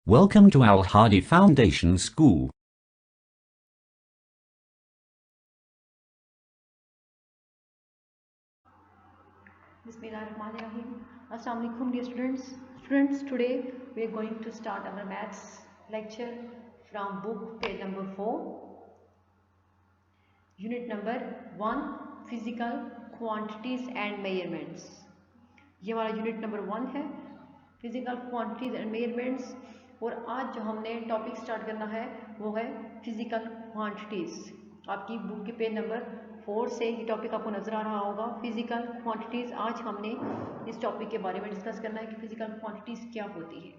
Welcome to Al Hadi Foundation School. Bismillahirrahmanirrahim. Assalamu alaikum dear students. Students, today we are going to start our maths lecture from book page number 4, unit number 1, physical quantities and measurements. ये हमारा unit number 1 है, physical quantities and measurements. और आज जो हमने topic start करना है वो है फिजिकल क्वांटिटीज़। आपकी बुक के पेज नंबर 4 से ये टॉपिक आपको नज़र आ रहा होगा, फिजिकल क्वांटिटीज़। आज हमने इस टॉपिक के बारे में डिस्कस करना है कि फिजिकल क्वांटिटीज़ क्या होती है।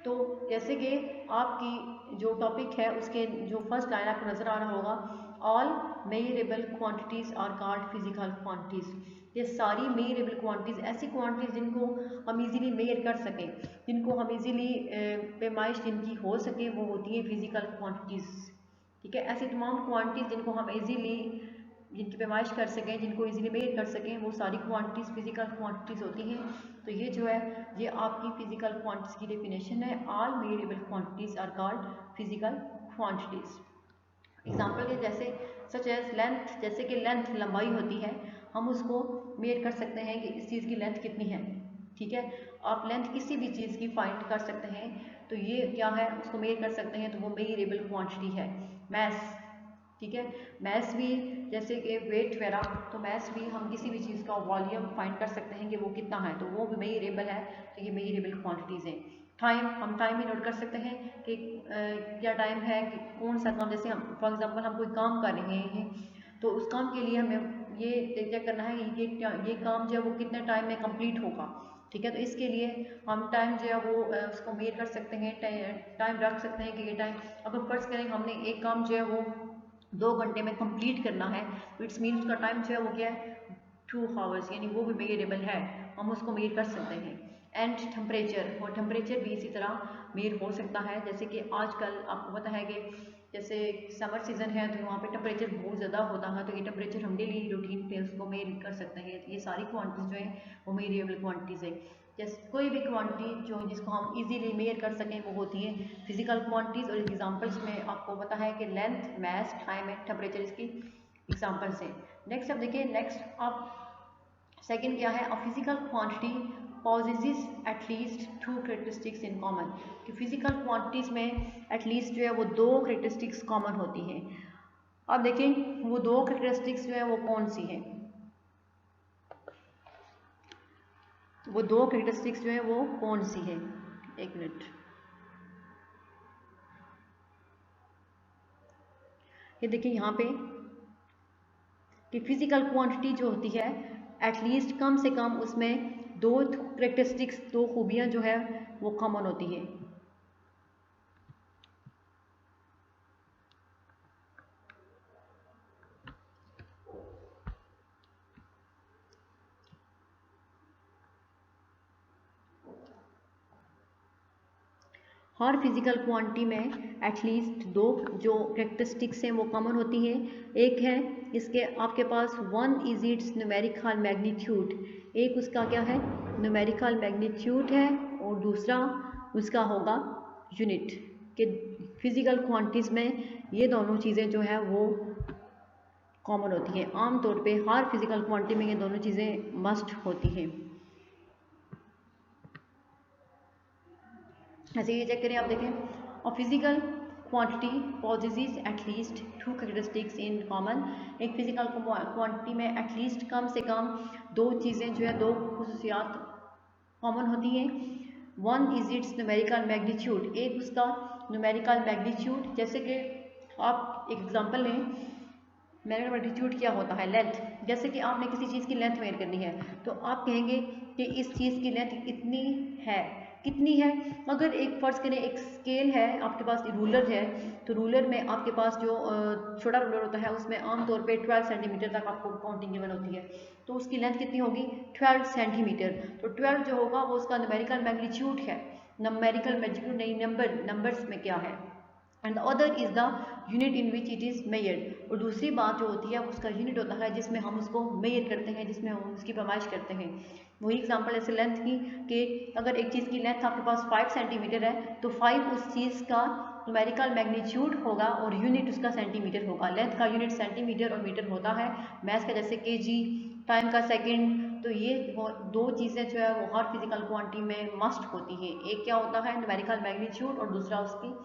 तो जैसे कि आपकी जो टॉपिक है उसके जो फर्स्ट लाइन आपको नज़र आ रहा होगा, all measurable quantities are called physical quantities. ये सारी मेजरेबल क्वांटिटीज़, ऐसी क्वांटिटीज़ जिनको हम इजीली मेजर कर सकें, जिनको हम इजीली पैमाइश जिनकी हो सके, वो होती है फिजिकल क्वांटिटीज़। ठीक है, ऐसी तमाम क्वांटिटीज़ जिनको हम इजीली जिनकी पैमाइश कर सकें, जिनको इजीली मेजर कर सकें, वो सारी क्वांटिटीज़ फिजिकल क्वांटिटीज़ होती हैं। तो ये जो है ये आपकी फिजिकल क्वांटिटीज़ की डेफिनेशन है। All measurable quantities are called physical quantities. Example के जैसे सच एज लेंथ, जैसे कि लेंथ लंबाई होती है, हम उसको मेजर कर सकते हैं कि इस चीज़ की लेंथ कितनी है। ठीक है, आप लेंथ किसी भी चीज़ की फाइंड कर सकते हैं, तो ये क्या है, उसको मेजर कर सकते हैं, तो वो मेजरेबल क्वांटिटी है। मैस, ठीक है, मैस भी जैसे कि वेट वगैरह, तो मैस भी हम किसी भी चीज़ का वॉल्यूम फाइंड कर सकते हैं कि वो कितना है, तो वो भी मेजरेबल है। तो ये मेजरेबल क्वांटिटीज़ हैं। टाइम, हम टाइम भी नोट कर सकते हैं कि क्या टाइम है, कि कौन सा काम, जैसे हम फॉर एग्जांपल हम कोई काम कर रहे हैं, तो उस काम के लिए हमें ये चेक करना है कि ये काम जो है वो कितने टाइम में कंप्लीट होगा। ठीक है, तो इसके लिए हम टाइम जो है वो उसको मेजर कर सकते हैं, टाइम रख सकते हैं कि ये टाइम, अगर फर्ज करें हमने एक काम जो है वो 2 घंटे में कंप्लीट करना है, तो इट्स मीन उसका टाइम जो है वो क्या है 2 आवर्स, यानी वो भी मेजरेबल है, हम उसको मेजर कर सकते हैं। एंड टेम्परेचर, और टेम्परेचर भी इसी तरह मेजर हो सकता है। जैसे कि आजकल आपको पता है कि जैसे समर सीज़न है तो वहाँ पे टेम्परेचर बहुत ज़्यादा होता है, तो ये टेम्परेचर हम डेली रूटीन पे उसको मेजर कर सकते हैं। तो ये सारी क्वांटिटीज़ जो है वो मेजरेबल क्वांटिटीज़ है। जैसे कोई भी क्वांटिटी जो जिसको हम इजीली मेजर कर सकें वो होती है फिजिकल क्वांटिटीज़। और एग्जांपल्स में आपको पता है कि length, mass, time and temperature इसकी एग्जांपल्स हैं। नेक्स्ट अब देखिए, नेक्स्ट आप सेकंड क्या है, a physical quantity possesses at least 2 characteristics in common. कि फिजिकल क्वांटिटीज़ में एटलीस्ट जो है वो 2 करेक्टरिस्टिक्स कॉमन होती हैं। अब देखें वो 2 करेक्टरिस्टिक्स जो है वो कौन सी हैं, वो 2 करेक्टरिस्टिक्स जो है वो कौन सी है। एक मिनट, ये देखिए यहाँ पे कि फिजिकल क्वांटिटी जो होती है एटलीस्ट कम से कम उसमें 2 करेक्टरिस्टिक्स, 2 खूबियाँ जो है वो कॉमन होती हैं। हर फिजिकल क्वांटिटी में एटलीस्ट 2 जो करेक्टरिस्टिक्स हैं वो कॉमन होती हैं। एक है इसके आपके पास, one is its numerical magnitude, एक उसका क्या है न्यूमेरिकल मैग्नीट्यूड है, और दूसरा उसका होगा यूनिट। कि फिजिकल क्वांटिटीज़ में ये दोनों चीज़ें जो है वो कॉमन होती हैं। आमतौर पे हर फिजिकल क्वांटिटी में ये दोनों चीज़ें मस्ट होती हैं। ऐसे ये चेक करें, आप देखें, और physical quantity possesses at least 2 characteristics in common. एक फिजिकल क्वांटिटी में एटलीस्ट कम से कम 2 चीज़ें जो है, 2 खुसूसियात कॉमन होती हैं। One is its numerical magnitude, एक उसका न्यूमेरिकल मैग्नीट्यूड। जैसे कि आप एक एग्जांपल लें, न्यूमेरिकल मैग्नीट्यूड क्या होता है, लेंथ। जैसे कि आपने किसी चीज़ की लेंथ मेजर करनी है, तो आप कहेंगे कि इस चीज़ की लेंथ इतनी है, कितनी है। अगर एक फर्ज करें एक स्केल है आपके पास, रूलर है, तो रूलर में आपके पास जो छोटा रूलर होता है उसमें आमतौर पे 12 सेंटीमीटर तक आपको काउंटिंग गिवन होती है, तो उसकी लेंथ कितनी होगी 12 सेंटीमीटर। तो 12 जो होगा वो उसका न्यूमेरिकल मैग्नीट्यूड है, न्यूमेरिकल मैग्नीट्यूड नहीं, नंबर्स में क्या है, and the other is the unit in which it is measured. और दूसरी बात जो होती है उसका यूनिट होता है जिसमें हम उसको मेजर करते हैं, जिसमें हम उसकी पैमाइश करते हैं। वही एग्जांपल ऐसे लेंथ की कि अगर एक चीज़ की लेंथ आपके पास 5 सेंटीमीटर है तो 5 उस चीज़ का न्यूमेरिकल मैग्नीट्यूड होगा और यूनिट उसका सेंटीमीटर होगा। लेंथ का यूनिट सेंटीमीटर और मीटर होता है, मैथ्स का जैसे केजी, टाइम का सेकंड। तो ये दो चीज़ें जो है वो हर फिजिकल क्वांटिटी में मस्ट होती हैं। एक क्या होता है न्यूमेरिकल मैग्नीट्यूड और दूसरा उसकी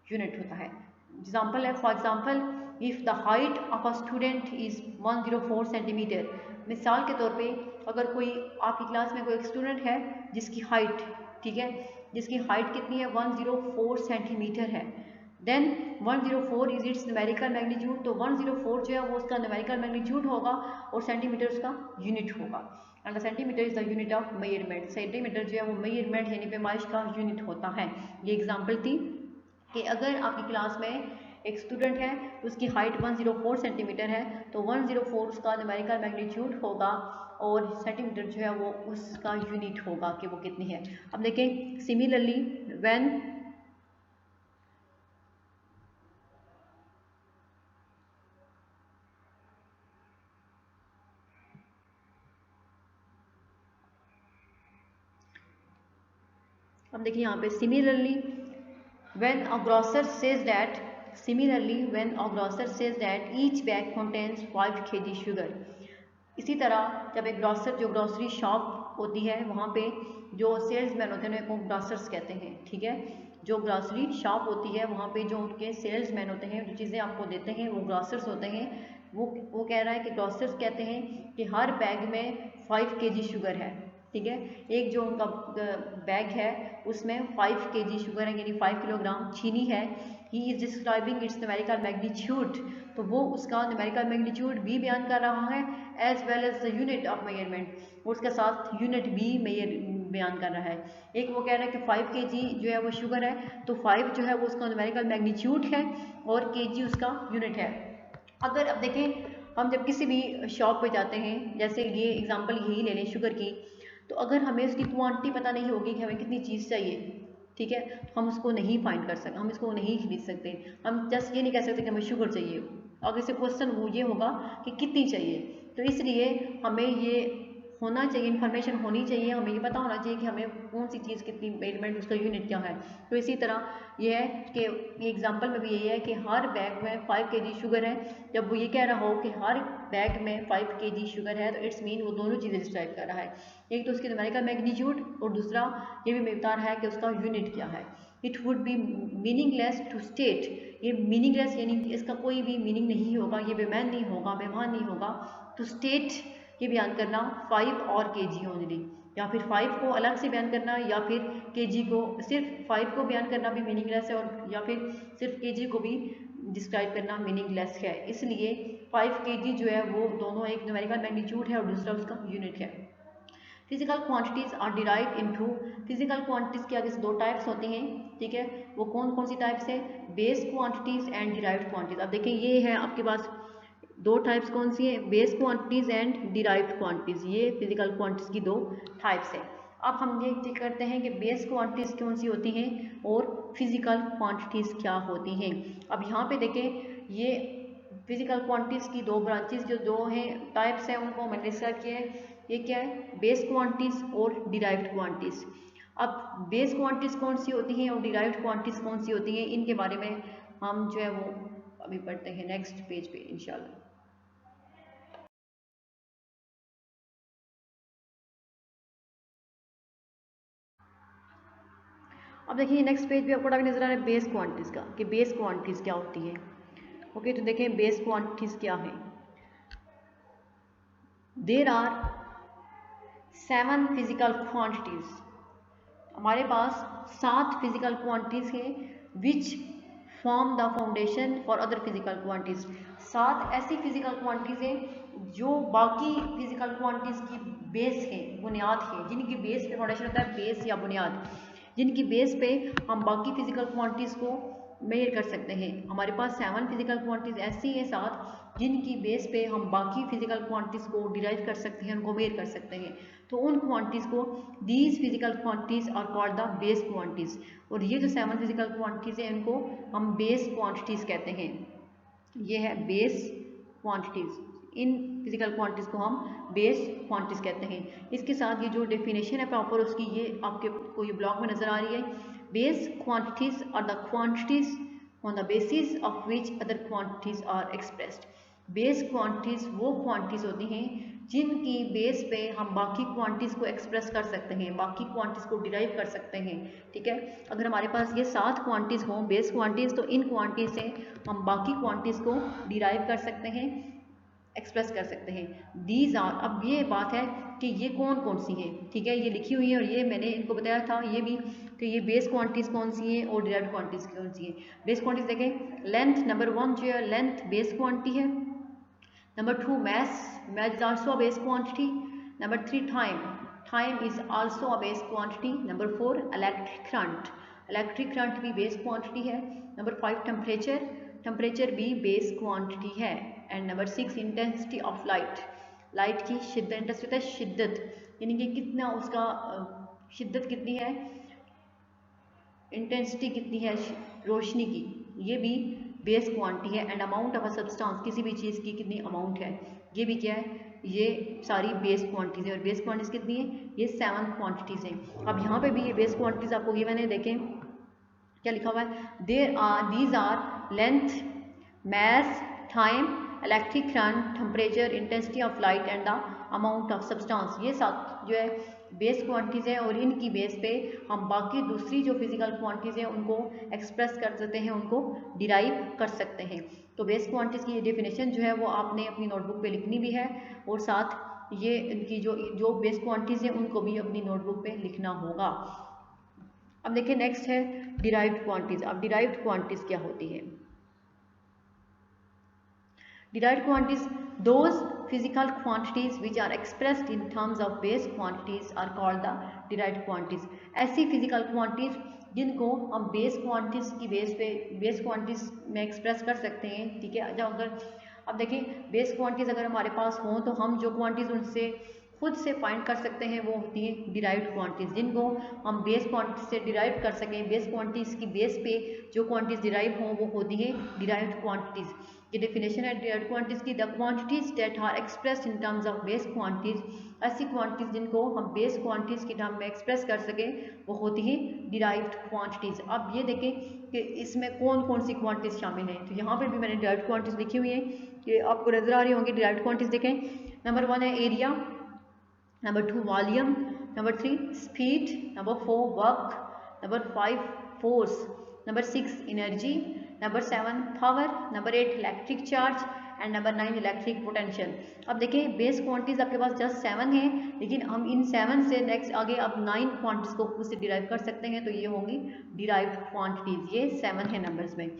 यूनिट होता है। एग्जाम्पल है, for example if the height of a student is 104 centimetre. मिसाल के तौर पे अगर कोई आपकी क्लास में कोई एक स्टूडेंट है जिसकी हाइट, ठीक है, जिसकी हाइट कितनी है 104 सेंटीमीटर है, then 104 is its numerical magnitude. तो 104 जो है वो उसका न्यूमेरिकल मैग्नीट्यूड होगा और सेंटीमीटर उसका यूनिट होगा। And the centimetre is the unit of measurement. Centimetre जो है वो मेजरमेंट यानी पैमाइश का यूनिट होता है। ये एग्जाम्पल थी कि अगर आपकी क्लास में एक स्टूडेंट है उसकी हाइट 104 सेंटीमीटर है तो 104 उसका न्यूमेरिकल मैग्नीट्यूड होगा और सेंटीमीटर जो है वो उसका यूनिट होगा कि वो कितनी है। अब देखें सिमिलरली व्हेन अब देखिए यहाँ पे when a grocer says that when a grocer says that each bag contains 5 kg sugar। इसी तरह जब एक ग्रॉसर जो ग्रॉसरी शॉप होती है वहाँ पे जो सेल्समैन होते हैं उनको ग्रॉसर्स कहते हैं, ठीक है। जो ग्रॉसरी शॉप होती है वहाँ पे जो उनके सेल्समैन होते हैं जो चीज़ें आपको देते हैं वो ग्रॉसर्स होते हैं। वो कह रहा है कि ग्रॉसर्स कहते हैं कि हर बैग में 5 kg शुगर है, ठीक है। एक जो उनका बैग है उसमें 5 kg शुगर है यानी 5 किलोग्राम चीनी है। He is describing it's numerical magnitude. तो वो उसका न्यूमेरिकल मैग्नीट्यूड भी बयान कर रहा है as well as the unit of measurement, और उसके साथ यूनिट भी बयान कर रहा है। एक वो कह रहा है कि 5 kg जो है वो शुगर है तो 5 जो है वो उसका न्यूमेरिकल मैग्नीट्यूड है और kg उसका यूनिट है। अगर अब देखें हम जब किसी भी शॉप पे जाते हैं, जैसे ये एग्जांपल यही ले लें शुगर की, तो अगर हमें उसकी क्वांटिटी पता नहीं होगी कि हमें कितनी चीज़ चाहिए, ठीक है, तो हम उसको नहीं फाइंड कर सकते, हम इसको नहीं खरीद सकते। हम जस्ट ये नहीं कह सकते कि हमें शुगर चाहिए। अगर से क्वेश्चन वो ये होगा कि कितनी चाहिए, तो इसलिए हमें ये होना चाहिए, इन्फॉर्मेशन होनी चाहिए, हमें ये पता होना चाहिए कि हमें कौन सी चीज़ कितनी मेजरमेंट उसका यूनिट क्या है। तो इसी तरह ये है कि एग्जांपल में भी यही है कि हर बैग में 5 kg शुगर है। जब वो ये कह रहा हो कि हर बैग में 5 kg शुगर है तो इट्स मीन वो दोनों चीज़ें डिस्क्राइब कर रहा है, एक तो उसकी न्यूमेरिकल मैग्नीट्यूड और दूसरा ये भी बता रहा है कि उसका यूनिट क्या है। It would be meaningless to state, ये मीनिंगलेस यानी इसका कोई भी मीनिंग नहीं होगा, ये बेमान नहीं होगा, बेमान नहीं होगा। टू स्टेट ये बयान करना 5 और kg ओनली, या फिर 5 को अलग से बयान करना या फिर kg को, सिर्फ 5 को बयान करना भी मीनिंगलेस है और या फिर सिर्फ kg को भी डिस्क्राइब करना मीनिंगलेस है। इसलिए 5 kg जो है वो दोनों एक न्यूमेरिकल मैग्नीट्यूड है और दूसरा उसका यूनिट है। Physical quantities are derived into, physical quantities के आगे से दो टाइप्स होते हैं, ठीक है। वो कौन कौन सी टाइप्स है, base quantities and derived quantities. अब देखिए ये है आपके पास दो टाइप्स कौन सी है, base quantities and derived quantities. ये फिजिकल क्वांटिटीज़ की दो टाइप्स है। अब हम ये चेक करते हैं कि बेस क्वांटिटीज़ कौन सी होती हैं और फिजिकल क्वांटिटीज़ क्या होती हैं। अब यहाँ पे देखें ये फिजिकल क्वांटिटीज़ की दो ब्रांचेस जो दो हैं टाइप्स हैं उनको मैंने डिस्क्राइब किया है। ये क्या है, बेस क्वांटिटीज़ और डिराइव्ड क्वांटिटीज़। अब बेस क्वांटिटीज़ कौन सी होती हैं और डिराइव्ड क्वांटिटीज़ कौन सी होती हैं, इनके बारे में हम जो है वो अभी पढ़ते हैं नेक्स्ट पेज पे इंशाल्लाह। अब देखिए नेक्स्ट पेज पे आपको टॉपिक नजर आ रहा है बेस क्वांटिटीज़ का, कि बेस क्वांटिटीज़ क्या होती है। ओके तो देखें बेस क्वांटिटीज़ क्या है। देर आर 7 फिजिकल क्वांटिटीज़, हमारे पास 7 फिजिकल क्वांटिटीज़ हैं which form the foundation for other physical quantities. 7 ऐसी फिजिकल क्वांटिटीज़ हैं जो बाकी फिजिकल क्वांटिटीज़ की बेस है, बुनियाद है, जिनकी बेस पे फाउंडेशन होता है, बेस या बुनियाद, जिनकी बेस पे हम बाकी फिजिकल क्वांटिटीज़ को मेजर कर सकते हैं। हमारे पास 7 फिजिकल क्वांटिटीज़ ऐसी हैं 7 जिनकी बेस पे हम बाकी फिजिकल क्वांटिटीज़ को डिराइव कर सकते हैं, उनको मेजर कर सकते हैं। तो उन क्वांटिटीज़ को these physical quantities are called the base quantities. और ये जो 7 फिजिकल क्वांटिटीज़ हैं इनको हम बेस क्वांटिटीज़ कहते हैं। ये है base quantities, in physical quantities को हम बेस क्वांटिटीज़ कहते हैं। इसके साथ ये जो डेफिनेशन है प्रॉपर उसकी, ये आपके को ये ब्लॉक में नज़र आ रही है। Base quantities are the quantities on the basis of which other quantities are expressed. Base quantities वो क्वांटिटीज़ होती हैं जिनकी बेस पे हम बाकी क्वांटिटीज़ को एक्सप्रेस कर सकते हैं, बाकी क्वांटिटीज़ को डिराइव कर सकते हैं। ठीक है, अगर हमारे पास ये 7 क्वांटिटीज़ हों बेस क्वांटिटीज़, तो इन क्वांटिटीज़ से हम बाकी क्वांटिटीज़ को डिराइव कर सकते हैं, एक्सप्रेस कर सकते हैं। दीज आर, अब ये बात है कि ये कौन कौन सी हैं। ठीक है, ये लिखी हुई है और ये मैंने इनको बताया था ये भी कि ये बेस क्वांटिटीज़ कौन सी हैं और डिराइव्ड क्वांटिटीज़ कौन सी हैं। बेस क्वांटिटीज़ देखें, लेंथ नंबर 1 जो है लेंथ बेस क्वांटिटी है। Number 2, mass is also a base quantity. Number 3, time is also a base quantity. Number 4, electric current भी base quantity है. Number 5, temperature भी base quantity है. And number 6, intensity of light की शिद्दत यानी कि कितना उसका शिद्दत कितनी है, इंटेंसिटी कितनी है रोशनी की, ये भी बेस क्वांटिटी है। And amount of a substance, किसी भी चीज़ की कितनी अमाउंट है, ये भी क्या है, ये सारी बेस क्वांटिटीज़ है। और बेस क्वांटिटीज़ कितनी है, ये 7 क्वांटिटीज़ हैं। अब यहाँ पे भी ये बेस क्वांटिटीज़ आपको ये मैंने देखें क्या लिखा हुआ है, these are length, mass, time, electric current, temperature, intensity of light and the amount of substance। ये 7 जो है बेस क्वांटिटीज़ है और इनकी बेस पे हम बाकी दूसरी जो फिजिकल क्वांटिटीज़ हैं उनको एक्सप्रेस कर सकते हैं, उनको डिराइव कर सकते हैं। तो बेस क्वांटिटीज़ की ये डेफिनेशन जो है वो आपने अपनी नोटबुक पे लिखनी भी है और साथ ये इनकी जो बेस क्वांटिटीज़ हैं उनको भी अपनी नोटबुक पे लिखना होगा। अब देखिए नेक्स्ट है डिराइव्ड क्वांटिटीज़। अब डिराइव्ड क्वांटिटीज़ क्या होती है? Derived quantities, those physical quantities which are expressed in terms of base quantities are called the derived quantities। ऐसी physical quantities जिनको हम बेस क्वांटिटीज़ की बेस पे बेस क्वांटिटीज़ में एक्सप्रेस कर सकते हैं। ठीक है, जब अगर अब देखिए बेस क्वांटिटीज़ अगर हमारे पास हों तो हम जो क्वांटिटीज़ उनसे खुद से फाइंड कर सकते हैं वो होती है डिराइव्ड क्वांटिटीज़, जिनको हम बेस क्वांटिटी से डिराइव कर सकें। बेस क्वांटिटीज़ की बेस पे जो क्वांटिटीज़ डिराइव हों वो होती है डिराइव्ड क्वांटिटीज़। ये डेफिनेशन है डिराइव्ड क्वांटिटीज़ की, the quantities that are expressed in terms of base quantities, ऐसी क्वांटिटीज़ जिनको हम बेस क्वांटिटीज़ के टर्म में एक्सप्रेस कर सकें वो होती है डिराइव्ड क्वांटिटीज़। अब ये देखें कि इसमें कौन कौन सी क्वांटिटीज़ शामिल हैं। तो यहाँ पर भी मैंने डिराइव्ड क्वांटिटीज़ लिखी हुई हैं, ये आपको नजर आ रही होंगी। डिराइव्ड क्वांटिटीज़ देखें, नंबर 1 है area, number 2 volume, number 3 speed, number 4 work, number 5 force, number 6 energy, number 7 power, number 8 electric charge and number 9 electric potential. अब देखिए बेस क्वांटिटीज़ आपके पास जस्ट 7 हैं, लेकिन हम इन 7 से नेक्स्ट आगे अब 9 क्वांटिटीज़ को खुद से डिराइव कर सकते हैं, तो ये होंगी डिराइव्ड क्वांटिटीज़। ये 7 है नंबर्स में।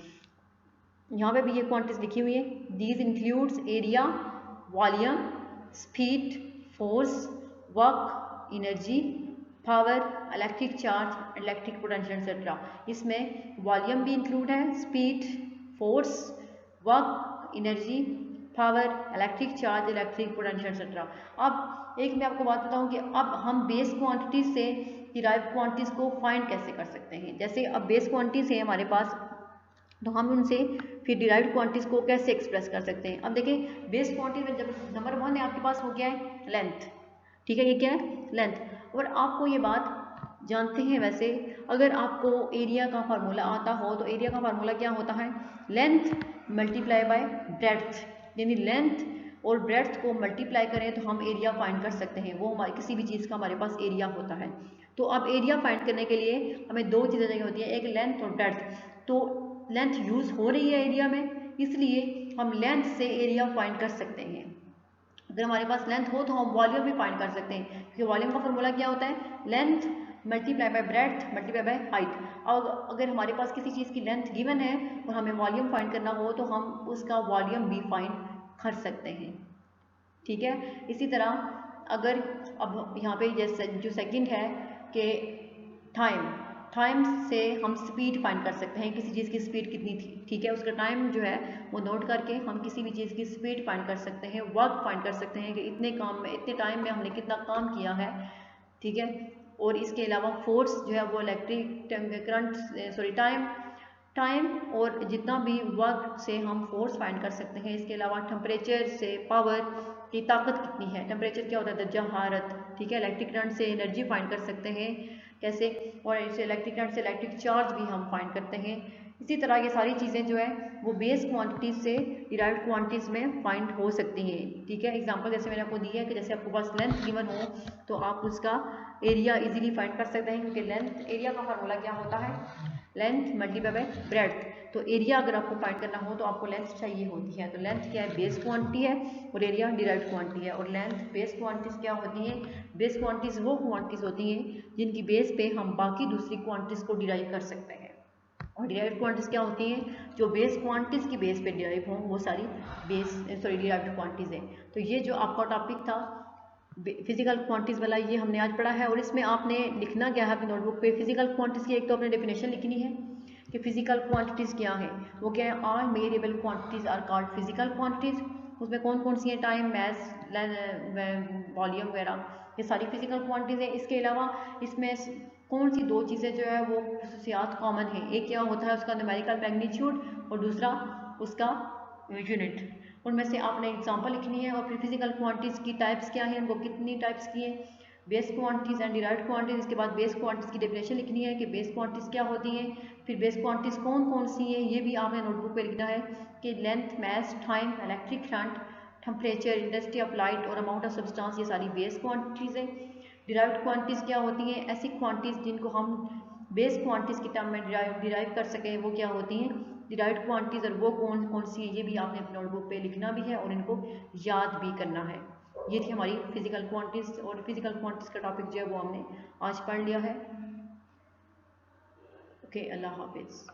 यहाँ पे भी ये क्वांटिटीज़ लिखी हुई है, these includes area, volume, speed, force, work, energy, power, electric charge, electric potential etcetera. इसमें वॉल्यूम भी इंक्लूड है, speed, force, work, energy, power, electric charge, electric potential etcetera. अब एक मैं आपको बात बताऊं कि अब हम बेस क्वांटिटी से डिराइव्ड क्वांटिटीज़ को फाइंड कैसे कर सकते हैं। जैसे अब बेस क्वांटिटीज़ है हमारे पास, तो हम उनसे फिर डिराइव्ड क्वांटिटीज़ को कैसे एक्सप्रेस कर सकते हैं। अब देखिए बेस क्वांटिटी में जब नंबर 1 है आपके पास हो गया है लेंथ। ठीक है, ये क्या है लेंथ। और आपको ये बात जानते हैं वैसे, अगर आपको एरिया का फार्मूला आता हो तो एरिया का फार्मूला क्या होता है, लेंथ मल्टीप्लाई बाय ब्रेड्थ, यानी लेंथ और ब्रेड्थ को मल्टीप्लाई करें तो हम एरिया फाइंड कर सकते हैं। वो हमारी किसी भी चीज़ का हमारे पास एरिया होता है। तो अब एरिया फाइंड करने के लिए हमें 2 चीज़ें चाहिए होती हैं, एक लेंथ और ब्रेड्थ। तो लेंथ यूज़ हो रही है एरिया में, इसलिए हम लेंथ से एरिया फाइंड कर सकते हैं। अगर हमारे पास लेंथ हो तो हम वॉल्यूम भी फाइंड कर सकते हैं, क्योंकि वॉल्यूम का फॉर्मूला क्या होता है, length multiply by breadth multiply by height. और अगर हमारे पास किसी चीज़ की लेंथ गिवन है और हमें वॉल्यूम फाइंड करना हो तो हम उसका वॉल्यूम भी फाइंड कर सकते हैं। ठीक है, इसी तरह अगर अब यहाँ पे जैसे जो सेकंड है कि टाइम से हम स्पीड फाइंड कर सकते हैं, किसी चीज़ की स्पीड कितनी थी, ठीक है, उसका टाइम जो है वो नोट करके हम किसी भी चीज़ की स्पीड फाइंड कर सकते हैं, वर्क फाइंड कर सकते हैं कि इतने काम में, इतने टाइम में हमने कितना काम किया है, ठीक है। और इसके अलावा फोर्स जो है वो इलेक्ट्रिक करंट, सॉरी टाइम और जितना भी वर्क से हम फोर्स फाइंड कर सकते हैं। इसके अलावा टेम्परेचर से पावर की ताकत कितनी है, टेम्परेचर क्या होता है, दर्जा हरारत, ठीक है। इलेक्ट्रिक करंट से एनर्जी फाइंड कर सकते हैं कैसे, और इसे इलेक्ट्रिक करंट से इलेक्ट्रिक चार्ज भी हम फाइंड करते हैं। इसी तरह ये सारी चीज़ें जो है वो बेस क्वांटिटीज से डिराइव्ड क्वांटिटीज में फाइंड हो सकती हैं, ठीक है। एग्जांपल जैसे मैंने आपको दिया है कि जैसे आपके पास लेंथ गिवन हो तो आप उसका एरिया इजीली फाइंड कर सकते हैं, क्योंकि लेंथ, एरिया का फार्मूला क्या होता है, लेंथ मल्टीप्लाई बाय ब्रेड्थ। तो एरिया अगर आपको फाइंड करना हो तो आपको लेंथ चाहिए होती है, तो लेंथ क्या है, बेस क्वांटिटी है, और एरिया डिराइव्ड क्वांटिटी है। और लेंथ बेस क्वांटिटीज क्या होती हैं, बेस क्वांटिटीज वो क्वांटिटीज होती हैं जिनकी बेस पे हम बाकी दूसरी क्वांटिटीज को डिराइव कर सकते हैं। और डिराइव्ड क्वांटिटीज क्या होती हैं, जो बेस क्वांटिटीज की बेस पे डिराइव हों, वो सारी डिराइव्ड क्वांटिटीज हैं। तो ये जो आपका टॉपिक था फिजिकल क्वांटिटीज वाला, ये हमने आज पढ़ा है। और इसमें आपने लिखना क्या है अपनी नोटबुक पे, फिजिकल क्वांटिटीज की एक तो अपने डेफिनेशन लिखनी है कि फिजिकल क्वांटिटीज क्या है, वो क्या है, all measurable quantities are called physical quantities. उसमें कौन कौन सी हैं, टाइम, मास, वॉल्यूम वगैरह, ये सारी फिजिकल क्वांटिटीज हैं। इसके अलावा इसमें कौन सी दो चीज़ें जो है वो खसूसियात कॉमन है, एक क्या होता है उसका न्यूमेरिकल मैग्नीट्यूड और दूसरा उसका यूनिट। उनमें से आपने एग्जांपल लिखनी है। और फिर फिजिकल क्वांटिटीज़ की टाइप्स क्या हैं, उनको कितनी टाइप्स की हैं, base quantities and derived quantities. इसके बाद बेस क्वांटिटीज़ की डेफिनेशन लिखनी है कि बेस क्वांटिटीज़ क्या होती हैं, फिर बेस क्वांटिटीज़ कौन कौन सी हैं, ये भी आपने नोटबुक पे लिखना है कि length, mass, time, electric current, temperature, intensity of light और अमाउंट ऑफ सब्सटेंस, ये सारी बेस क्वांटिटीज़ हैं। डिराइव्ड क्वांटिटीज़ क्या होती हैं, ऐसी क्वांटिटीज़ जिनको हम बेस क्वांटिटीज़ के टर्म में डिराइव कर सकें, वो क्या होती हैं, डिराइव्ड क्वांटिटीज़। और वो कौन कौन सी है, ये भी आपने अपने नोटबुक पे लिखना भी है और इनको याद भी करना है। ये थी हमारी फिजिकल क्वांटिटीज़, और फिजिकल क्वांटिटीज़ का टॉपिक जो है वो हमने आज पढ़ लिया है। ओके, अल्लाह हाफिज़।